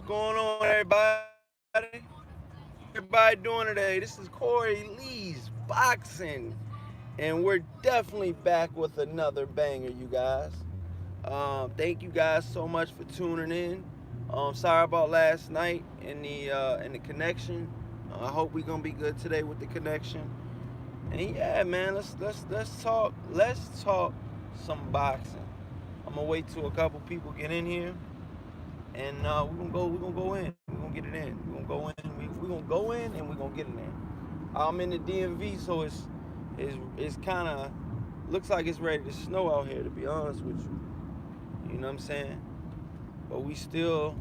going on, everybody? Everybody doing today? This is Corey Lee's Boxing, and we're definitely back with another banger, you guys. Thank you guys so much for tuning in. Sorry about last night and the connection. I hope we're gonna be good today with the connection. And yeah, man, let's talk some boxing. I'm gonna wait till a couple people get in here, and we're gonna go in. We're gonna get it in. We're gonna go in. We're gonna go in and we're gonna get it in. I'm in the DMV, so it's kind of looks like it's ready to snow out here. To be honest with you, you know what I'm saying. But we still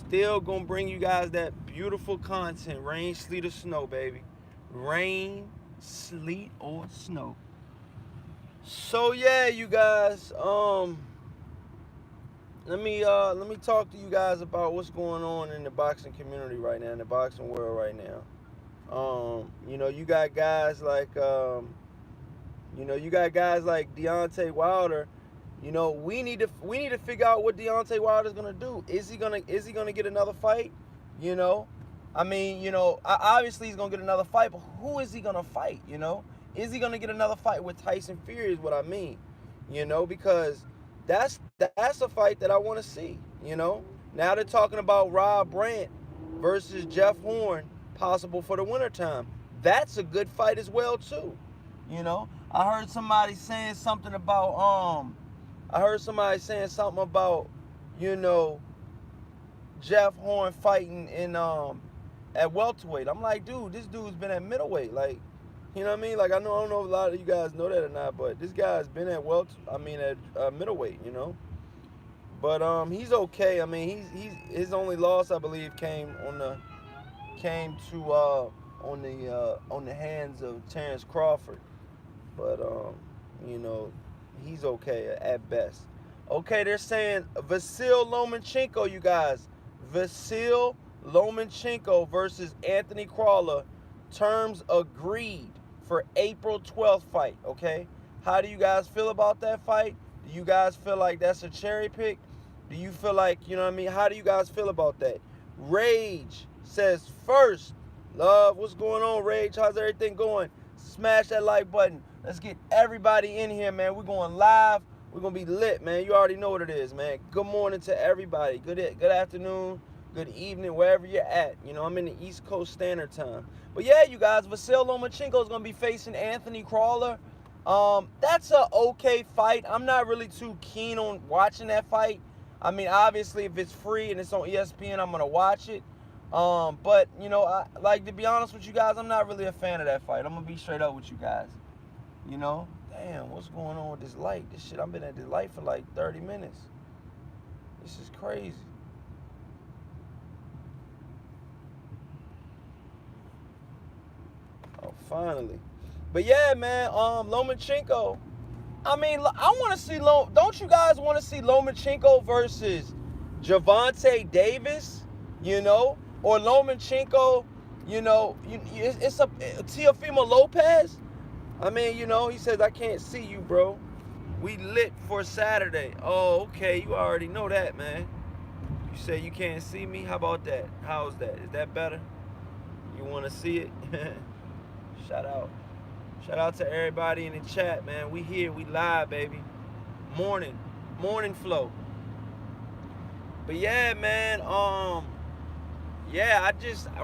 gonna bring you guys that beautiful content. Rain, sleet, or snow, baby. Rain, sleet, or snow. So yeah, you guys. Let me talk to you guys about what's going on in the boxing community right now, in the boxing world right now. You got guys like Deontay Wilder. We need to figure out what Deontay Wilder's gonna do. Is he gonna get another fight? You know, obviously he's gonna get another fight, but who is he gonna fight? Is he gonna get another fight with Tyson Fury? Is what I mean. Because that's a fight that I want to see. Now they're talking about Rob Brandt versus Jeff Horn, possible for the wintertime. That's a good fight as well too. I heard somebody saying something about you know Jeff Horn fighting in at welterweight. I'm like, dude, this dude's been at middleweight. Like, you know what I mean? Like, I don't know if a lot of you guys know that or not, but this guy's been at middleweight. But he's okay. I mean, he's his only loss, I believe, came to on the hands of Terrence Crawford. But you know, he's okay at best. Okay, they're saying Vasil Lomachenko, you guys. Vasil Lomachenko versus Anthony Crawler. Terms agreed for April 12th fight, okay? How do you guys feel about that fight? Do you guys feel like that's a cherry pick? Do you feel like, you know what I mean? How do you guys feel about that? Rage says first, love, what's going on, Rage? How's everything going? Smash that like button. Let's get everybody in here, man. We're going live. We're going to be lit, man. You already know what it is, man. Good morning to everybody. Good afternoon, good evening, wherever you're at. I'm in the East Coast Standard Time. But yeah, you guys, Vasil Lomachenko is going to be facing Anthony Crawler. That's a okay fight. I'm not really too keen on watching that fight. I mean, obviously, if it's free and it's on ESPN, I'm going to watch it. But, to be honest with you guys, I'm not really a fan of that fight. I'm going to be straight up with you guys. Damn, what's going on with this light? This shit, I've been at this light for like 30 minutes. This is crazy. Oh, finally. But yeah, man, Lomachenko. I mean, I want to see don't you guys want to see Lomachenko versus Gervonta Davis? Or Lomachenko, it's a Teofimo Lopez. I mean, he says, I can't see you, bro. We lit for Saturday. Oh, okay, you already know that, man. You say you can't see me? How about that? How's that? Is that better? You want to see it? Shout out. Shout out to everybody in the chat, man. We here, we live, baby. Morning flow. But yeah, man,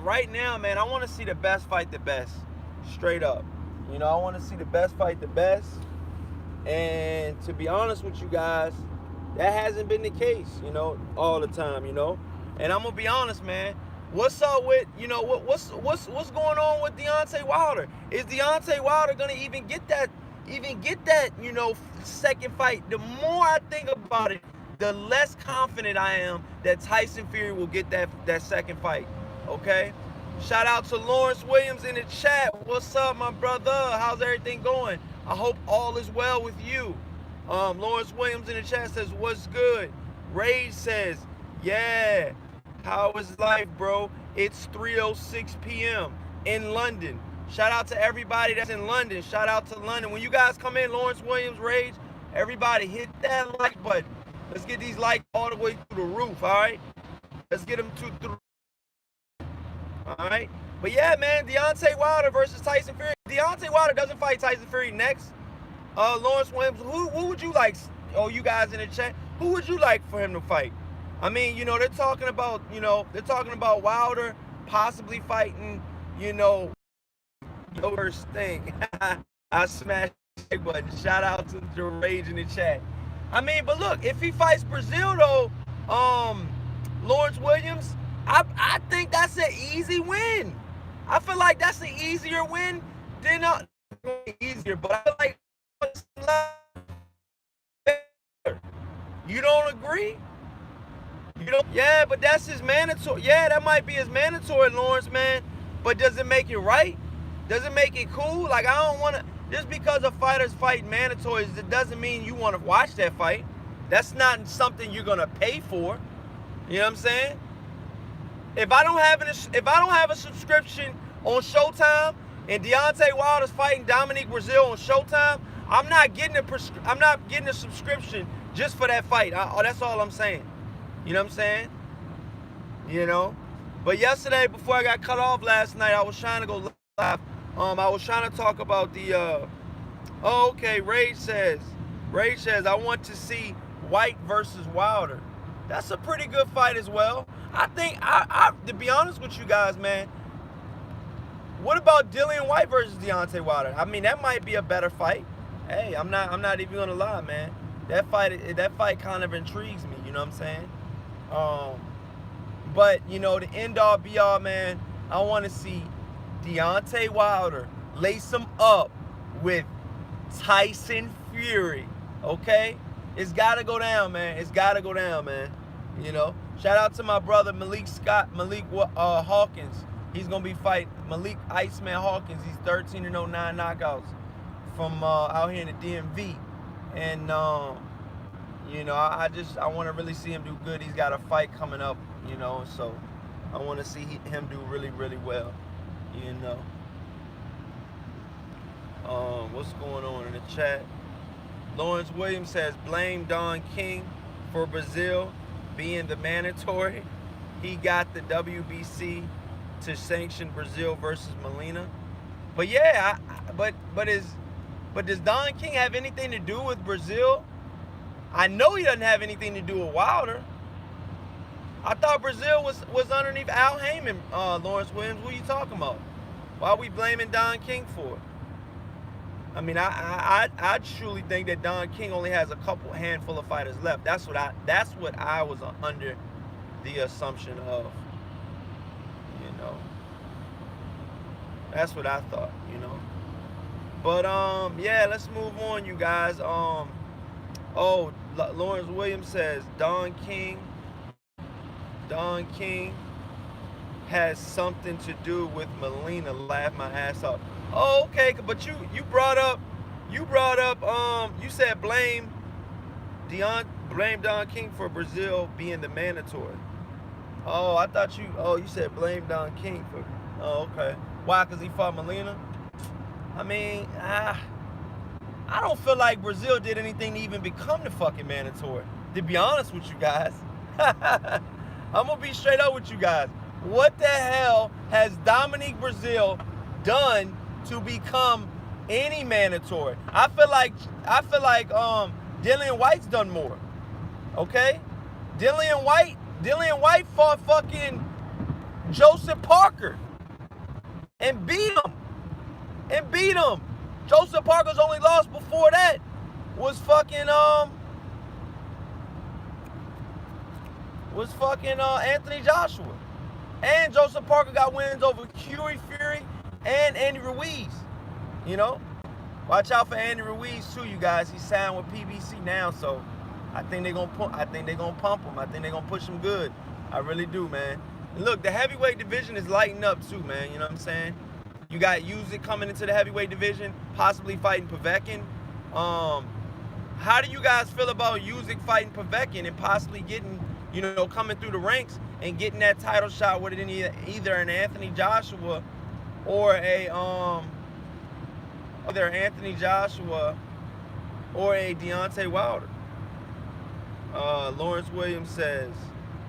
right now, man, I want to see the best fight the best. Straight up. I want to see the best fight the best. And to be honest with you guys, that hasn't been the case, all the time, And I'm going to be honest, man. What's up with, what's going on with Deontay Wilder? Is Deontay Wilder going to even get that, second fight? The more I think about it, the less confident I am that Tyson Fury will get that second fight, okay? Shout out to Lawrence Williams in the chat. What's up, my brother? How's everything going? I hope all is well with you. Lawrence Williams in the chat says, what's good? Rage says, yeah. How is life, bro? It's 3:06 p.m. in London. Shout out to everybody that's in London. Shout out to London. When you guys come in, Lawrence Williams, Rage, everybody hit that like button. Let's get these likes all the way through the roof, all right? Let's get him 2-3. All right. But yeah, man, Deontay Wilder versus Tyson Fury. Deontay Wilder doesn't fight Tyson Fury next. Lawrence Williams, who would you like? Oh, you guys in the chat, who would you like for him to fight? I mean, they're talking about Wilder possibly fighting, the worst thing. I smashed the like button. Shout out to the rage in the chat. I mean, but look, if he fights Brazil though, Lawrence Williams, I think that's an easy win. I feel like that's an easier win than easier, but I feel like you don't agree? You don't? Yeah, but that's his mandatory. Yeah, that might be his mandatory, Lawrence, man. But does it make it right? Does it make it cool? Like, I don't want to. Just because a fighter's fighting mandatories, it doesn't mean you want to watch that fight. That's not something you're gonna pay for. You know what I'm saying? If I don't have a subscription on Showtime and Deontay Wilder's fighting Dominique Brazil on Showtime, I'm not getting a subscription just for that fight. That's all I'm saying. You know what I'm saying? But yesterday, before I got cut off last night, I was trying to go live. I was trying to talk about the. Okay. Rage says, I want to see White versus Wilder. That's a pretty good fight as well. I think, to be honest with you guys, man, what about Dillian White versus Deontay Wilder? I mean, that might be a better fight. Hey, I'm not even gonna lie, man. That fight kind of intrigues me. You know what I'm saying? But the end all be all, man. I want to see Deontay Wilder lace him up with Tyson Fury. Okay, it's gotta go down, man. It's gotta go down, man. Shout out to my brother Malik Hawkins. He's gonna be fighting Malik Iceman Hawkins. He's 13-9 knockouts from out here in the DMV, and I want to really see him do good. He's got a fight coming up, so I want to see him do really, really well. What's going on in the chat? Lawrence Williams says, blame Don King for Brazil being the mandatory. He got the WBC to sanction Brazil versus Molina. But yeah, but does Don King have anything to do with Brazil? I know he doesn't have anything to do with Wilder. I thought Brazil was underneath Al Heyman, Lawrence Williams. What are you talking about? Why are we blaming Don King for it? I mean, I truly think that Don King only has a handful of fighters left. That's what I was under the assumption of. That's what I thought. But yeah, let's move on, you guys. Lawrence Williams says Don King has something to do with Molina. Laugh my ass off. Oh, okay, but you brought up you said blame Don King for Brazil being the mandatory. Oh, I thought you said blame Don King for. Oh, okay. Why? Because he fought Molina? I mean, I don't feel like Brazil did anything to even become the fucking mandatory, to be honest with you guys. I'm gonna be straight up with you guys. What the hell has Dominique Brazil done to become any mandatory? I feel like Dillian White's done more. Okay? Dillian White fought fucking Joseph Parker and beat him. Joseph Parker's only loss before that was fucking Anthony Joshua. And Joseph Parker got wins over Fury and Andy Ruiz. Watch out for Andy Ruiz too, you guys. He's signed with PBC now, so I think they're gonna pump him. I think they're gonna push him good. I really do, man. And look, the heavyweight division is lighting up too, man. You know what I'm saying? You got Usyk coming into the heavyweight division, possibly fighting Povetkin. How do you guys feel about Usyk fighting Povetkin and possibly getting, coming through the ranks and getting that title shot with it in either an Anthony Joshua or a Deontay Wilder? Lawrence Williams says,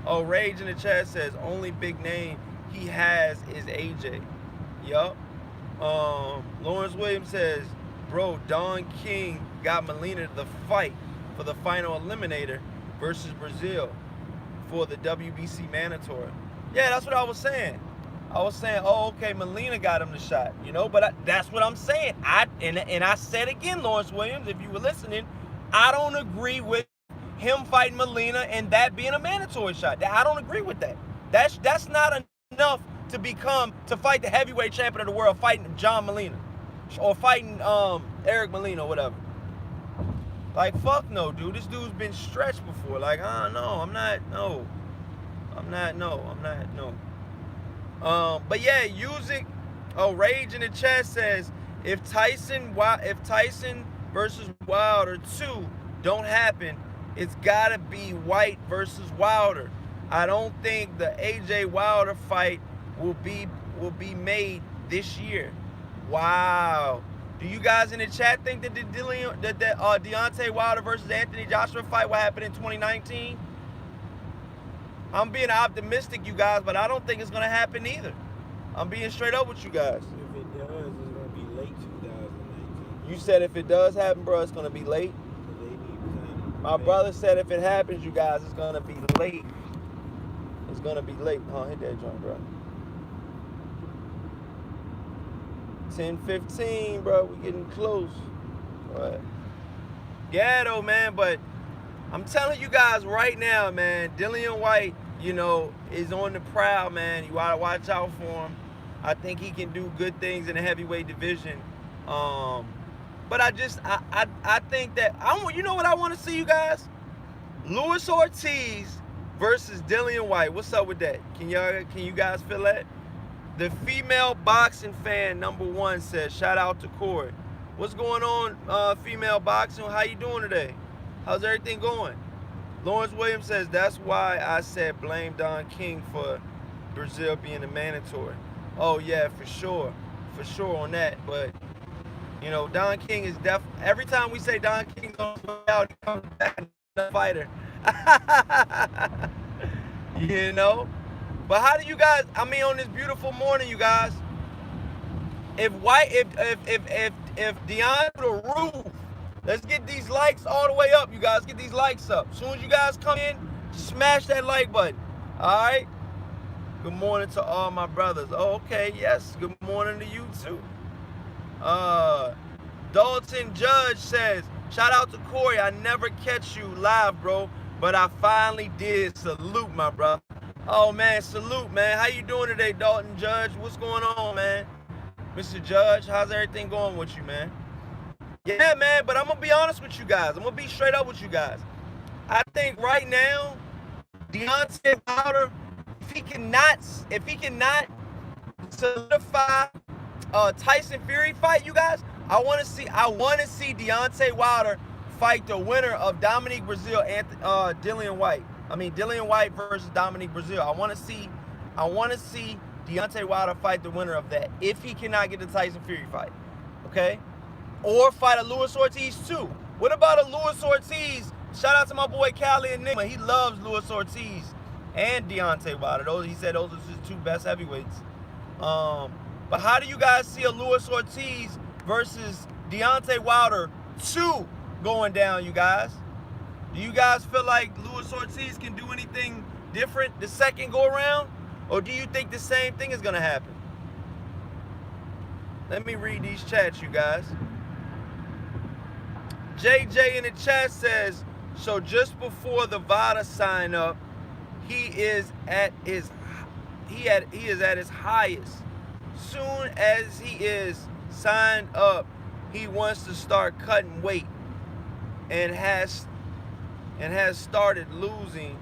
Oh, Rage in the chat says only big name he has is AJ. Yup. Lawrence Williams says, bro, Don King got Molina the fight for the final eliminator versus Brazil for the WBC mandatory. Yeah, that's what I was saying. I was saying, oh, okay, Molina got him the shot, you know, but that's what I'm saying. And I said again, Lawrence Williams, if you were listening, I don't agree with him fighting Molina and that being a mandatory shot. I don't agree with that. That's not enough to fight the heavyweight champion of the world, fighting John Molina or fighting Eric Molina or whatever. Like, fuck no, dude. This dude's been stretched before. Like, no. But yeah, Usyk. Oh, Rage in the chat says if Tyson versus Wilder 2 don't happen, it's gotta be White versus Wilder. I don't think the AJ Wilder fight will be made this year. Wow. Do you guys in the chat think that the Deontay Wilder versus Anthony Joshua fight will happen in 2019? I'm being optimistic, you guys, but I don't think it's gonna happen either. I'm being straight up with you guys. If it does, it's gonna be late 2019. You said if it does happen, bro, it's gonna be late. My brother said if it happens, you guys, it's gonna be late. It's gonna be late. Hit that joint, bro. 10:15, bro. We getting close. But yeah, though, man. But I'm telling you guys right now, man. Dillian White, you know, is on the prowl, man. You gotta watch out for him. I think he can do good things in the heavyweight division. But I think that you know what I want to see, you guys? Luis Ortiz versus Dillian White. What's up with that? Can you guys feel that? The female boxing fan #1 says, shout out to Corey. What's going on, female boxing? How you doing today? How's everything going? Lawrence Williams says, that's why I said blame Don King for Brazil being a mandatory. Oh yeah, for sure on that. But you know, Don King is every time we say Don King's on the way out, he comes back a fighter. You know? But how do you guys, on this beautiful morning, you guys, if Deon the roof, let's get these likes all the way up, you guys. Get these likes up. As soon as you guys come in, smash that like button. All right? Good morning to all my brothers. Oh, okay, yes. Good morning to you, too. Dalton Judge says, shout out to Corey. I never catch you live, bro, but I finally did. Salute, my brother. Oh, man, salute, man. How you doing today, Dalton Judge? What's going on, man? Mr. Judge, how's everything going with you, man? Yeah, man, but I'm going to be honest with you guys. I'm going to be straight up with you guys. I think right now, Deontay Wilder, if he cannot solidify Tyson Fury fight, you guys, I want to see Deontay Wilder fight the winner of Dominique Brazil and Dillian White. Dillian White versus Dominique Brazil. I want to see Deontay Wilder fight the winner of that if he cannot get the Tyson Fury fight. Okay? Or fight a Luis Ortiz too. What about a Luis Ortiz? Shout out to my boy Cali Enigma. He loves Luis Ortiz and Deontay Wilder. He said those are his two best heavyweights. But how do you guys see a Luis Ortiz versus Deontay Wilder 2 going down, you guys? Do you guys feel like Luis Ortiz can do anything different the second go around? Or do you think the same thing is going to happen? Let me read these chats, you guys. JJ in the chat says, so just before the VADA sign up, he is at his highest. Soon as he is signed up, he wants to start cutting weight and has started losing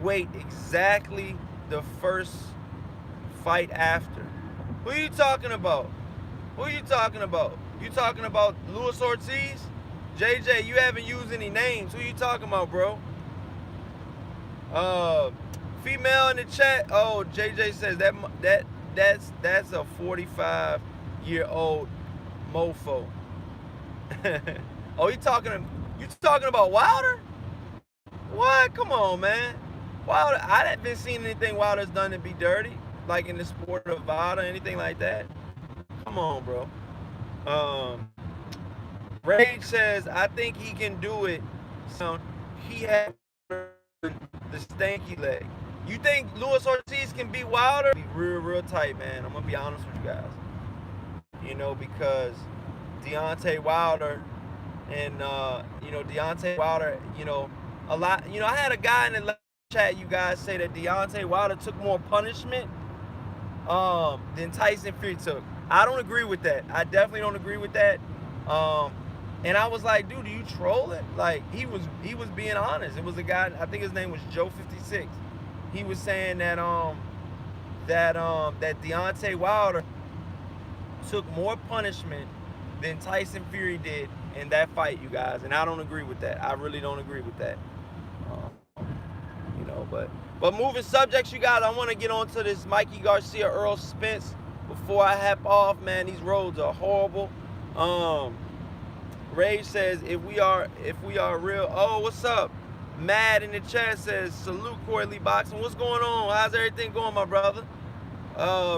weight exactly the first fight after. Who are you talking about? You talking about Luis Ortiz? JJ, you haven't used any names. Who you talking about, bro? Female in the chat. Oh, JJ says that's a 45-year-old mofo. Oh, you talking about Wilder? What? Come on, man. Wilder, I haven't seen anything Wilder's done to be dirty, like in the sport of VADA, anything like that. Come on, bro. Um, Rage says, I think he can do it. So he had the stanky leg. You think Luis Ortiz can beat Wilder? Be real tight, man. I'm gonna be honest with you guys. You know, because Deontay Wilder and Deontay Wilder, a lot. I had a guy in the chat, you guys, say that Deontay Wilder took more punishment than Tyson Fury took. I don't agree with that. I definitely don't agree with that. And I was like, dude, are you trolling? Like, he was being honest. It was a guy, I think his name was Joe 56. He was saying that that Deontay Wilder took more punishment than Tyson Fury did in that fight, you guys. And I don't agree with that. I really don't agree with that. But moving subjects, you guys, I want to get on to this Mikey Garcia, Earl Spence before I hop off, man. These roads are horrible. Rage says, if we are real. Oh, what's up? Mad in the chat says, salute Corey Lee Boxing. What's going on? How's everything going, my brother?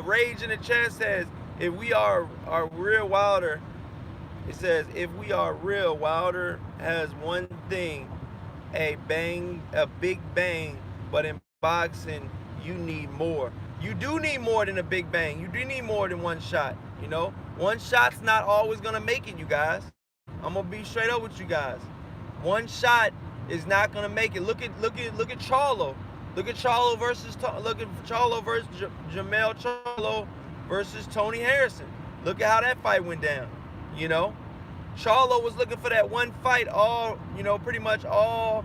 Rage in the chat says, if we are real Wilder, it says, if we are real, Wilder has one thing, a big bang, but in boxing, you need more. You do need more than a big bang. You do need more than one shot. One shot's not always gonna make it, you guys. I'm gonna be straight up with you guys. One shot is not gonna make it. Look at Charlo. Look at Charlo versus Jamel Charlo versus Tony Harrison. Look at how that fight went down. Charlo was looking for that one fight pretty much all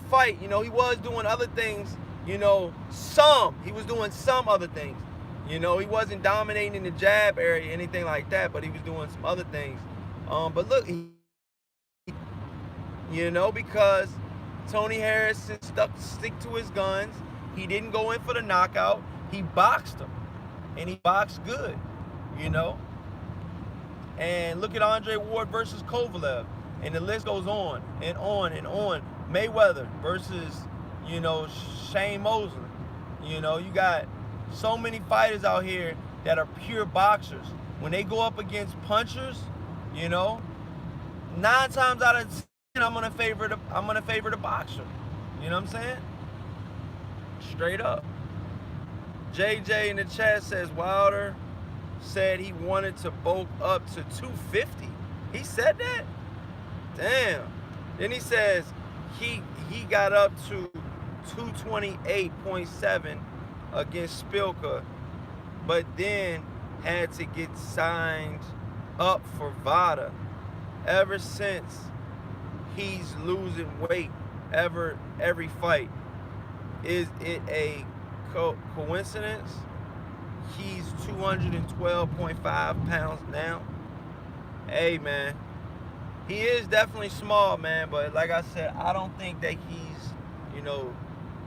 fight. He was doing other things, he was doing some other things. He wasn't dominating in the jab area, anything like that, but he was doing some other things. But look, because Tony Harrison stick to his guns. He didn't go in for the knockout. He boxed him, and he boxed good, And look at Andre Ward versus Kovalev, and the list goes on and on and on. Mayweather versus, Shane Mosley. You got so many fighters out here that are pure boxers. When they go up against punchers, 9 times out of 10, I'm gonna favor the boxer. You know what I'm saying? Straight up. JJ in the chat says Wilder said he wanted to bulk up to 250. He said that? Damn. Then he says he got up to 228.7 against Spilka, but then had to get signed up for VADA. Ever since, he's losing weight every fight. Is it a coincidence? He's 212.5 pounds now. Hey, man. He is definitely small, man, but like I said, I don't think that he's,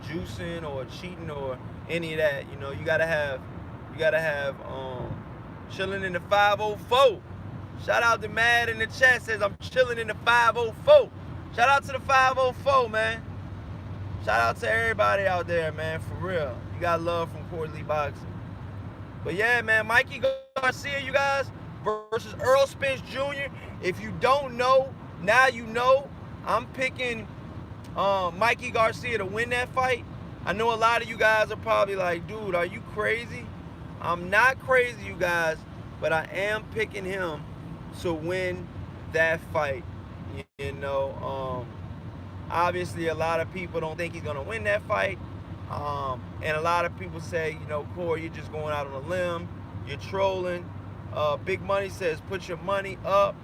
juicing or cheating or any of that. You gotta have chilling in the 504. Shout out to Mad in the chat, says I'm chilling in the 504. Shout out to the 504, man. Shout out to everybody out there, man, for real. You got love from Corey Lee Boxing. But yeah, man, Mikey Garcia, you guys, versus Earl Spence Jr. If you don't know, now you know. I'm picking Mikey Garcia to win that fight. I know a lot of you guys are probably like, dude, are you crazy? I'm not crazy, you guys, but I am picking him to win that fight. Obviously a lot of people don't think he's gonna win that fight. And a lot of people say, Corey, you're just going out on a limb, you're trolling. Big Money says, put your money up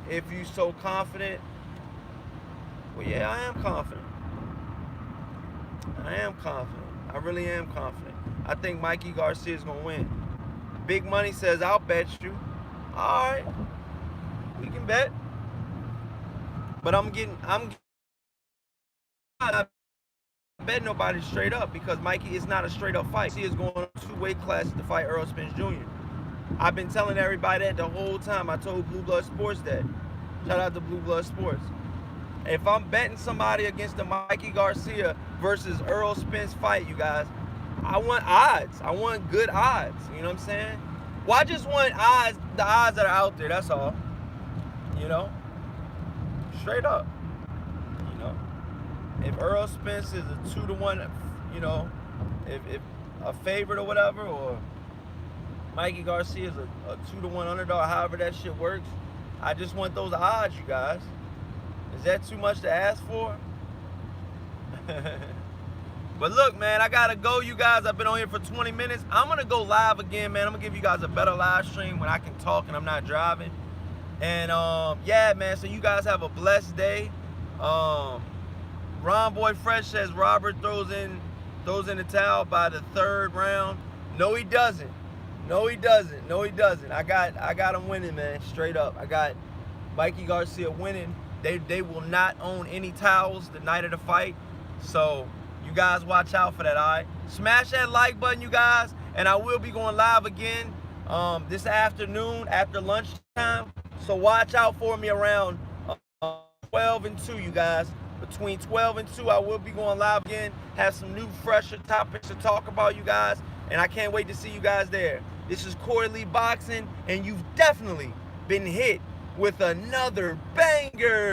if you're so confident. Well, yeah, I am confident. I really am confident. I think Mikey Garcia is going to win. Big Money says, I'll bet you. All right. We can bet. But I'm not bet nobody straight up because Mikey is not a straight up fight. He is going on 2 weight classes to fight Earl Spence Jr. I've been telling everybody that the whole time. I told Blue Blood Sports that. Shout out to Blue Blood Sports. if I'm betting somebody against the Mikey Garcia versus Earl Spence fight, you guys, I want odds. I want good odds. You know what I'm saying? Well, I just want odds, the odds that are out there. That's all. You know, straight up. You know, if Earl Spence is a 2-1, you know, if a favorite or whatever, or Mikey Garcia is a 2-1 underdog, however that shit works, I just want those odds, you guys. Is that too much to ask for? But look, man, I gotta go, you guys. I've been on here for 20 minutes. I'm gonna go live again, man. I'm gonna give you guys a better live stream when I can talk and I'm not driving. And yeah, man, so you guys have a blessed day. Ron Boy Fresh says Robert throws in the towel by the 3rd round. No, he doesn't. No, he doesn't. No, he doesn't. I got him winning, man. Straight up. I got Mikey Garcia winning. They will not own any towels the night of the fight. So you guys watch out for that, all right? Smash that like button, you guys. And I will be going live again this afternoon after lunchtime. So watch out for me around 12 and 2, you guys. Between 12 and 2, I will be going live again. Have some new, fresher topics to talk about, you guys. And I can't wait to see you guys there. This is Corey Lee Boxing, and you've definitely been hit with another banger.